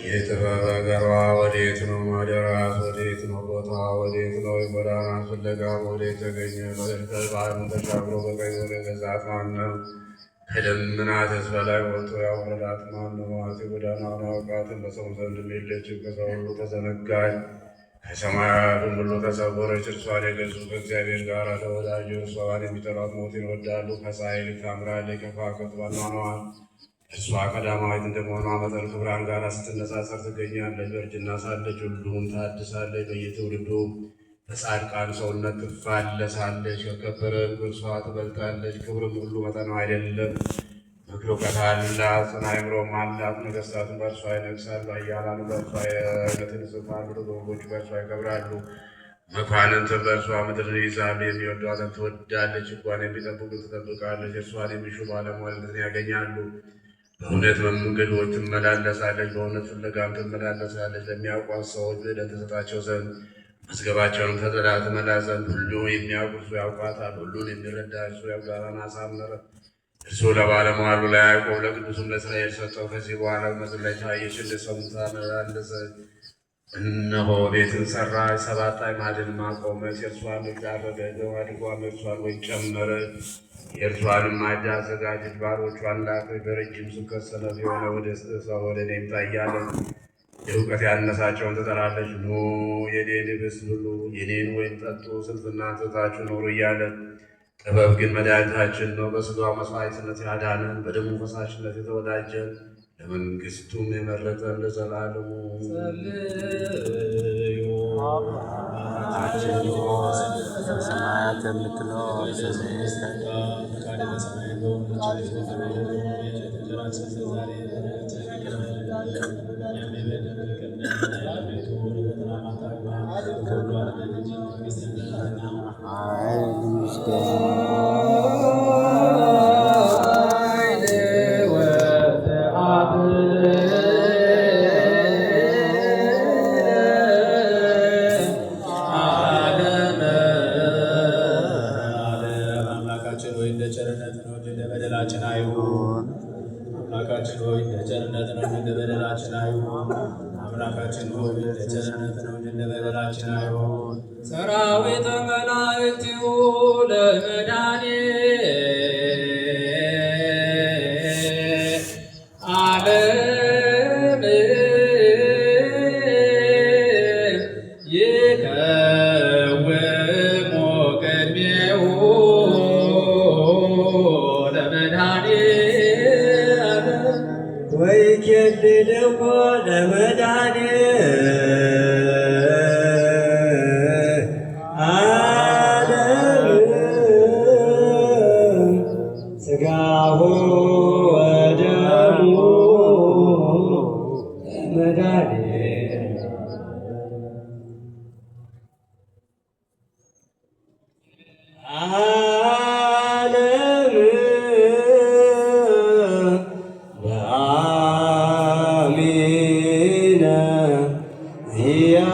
የተፈገሯ ወዴት ነው? ማደሪያስ ወዴት ነው? ቦታ ወዴት ነው? የጎዳና ፍለጋ ወዴት ተገኘ? ባህርን ተሻግሮ በቀኝ ወደ ገዛት ማን ነው? ከደመናትስ በላይ ወጥቶ ያወረዳት ማን ነው? የጎዳናውን አውቃትን በሰው ዘንድ የለችም። ከሰው ሁሉ ተዘነጋች፣ ከሰማያትም ሁሉ ተሰወረች። እርሷን የገዙ ከእግዚአብሔር ጋር ተወዳጁ። እርሷን የሚጠሏት ሞትን ይወዳሉ። ከፀሐይ ይልቅ ታምራለች፣ ከከዋክብት ባኗኗር እርሷ ቀዳማዊት እንደመሆኗ መጠን ክብራን ጋር ስትነጻጸር ትገኛለች። በእርጅና ሳለች ሁሉም ታድሳለች። በየትውልዱ በጻድቃን ሰውነት ትፋለሳለች። ከከበረ እርሷ ትበልጣለች። ክብርም ሁሉ መጠኗ አይደለም። ምክር እውቀት አላት፣ አእምሮም አላት። ነገሥታትን በእርሷ ይነግሣሉ፣ ኃያላን በእርሷ የእውነትን ይጽፋሉ፣ ጥበቦች በእርሷ ይከብራሉ። መኳንንትም በእርሷ ምድርን ይይዛሉ። የሚወዷትን ትወዳለች፣ ሕጓን የሚጠብቁትን ትጠብቃለች። እርሷን የሚሹ ባለሟልነትን ያገኛሉ። በእውነት መንገዶች ትመላለሳለች፣ በእውነት ፍለጋም ትመላለሳለች። ለሚያውቋት ሰዎች ብዕለት ተሰጣቸው ዘንድ መዝገባቸውንም ተጥላ ትመላ ዘንድ ሁሉ የሚያውቅ እርሱ ያውቋታል። ሁሉን የሚረዳ እርሱ ያውቃታን አሳመረ። እርሱ ለባለሟሉ ለያዕቆብ ለቅዱሱም ለእስራኤል ሰጠው። ከዚህ በኋላ በምድር ላይ ታየች፣ እንደ ሰው ተመላለሰች። እነሆ ቤትን ሠራች፣ ሰባት አዕማድንም አቆመች። የእርሷን እጅ አረገች፣ በማድጓም የእርሷን ወይን ጨመረች። የእርሷንም ማዕድ አዘጋጀች፣ ባሮቿን ላከች። በረጅም ስብከት ሰነፍ የሆነ ወደ እኔ ይምጣ እያለች የእውቀት ያነሳቸውን ትጠራለች። ኑ የኔን ኅብስት ብሉ፣ የኔን ወይን ጠጡ፣ ስንፍናን ትታችሁ ኑሩ እያለ ጥበብ ግን መድኃኒታችን ነው። በሥጋው መሥዋዕትነት ያዳነን፣ በደሙ ፈሳሽነት የተወዳጀን፣ ለመንግሥቱም የመረጠን ለዘላለሙ አባታችን ሆይ በሰማያት የምትኖር ስምህ አምላካችን ሆይ እንደ ቸርነት ነው እንደ በደላችን አይሁን። አምላካችን ሆይ እንደ ቸርነት ነው እንደ በደላችን አይሁን። ሰራዊተ መላእክቲሁ ለመድኃኔ ዓለም ይከውሙ ቅድሜሁ ለመድኃኔ ወይኬልልዎ ለመድኃኔ ዓለም ሥጋሁ ወደሙ ለመድኃኔ ዓለም በአሚነ ዚያ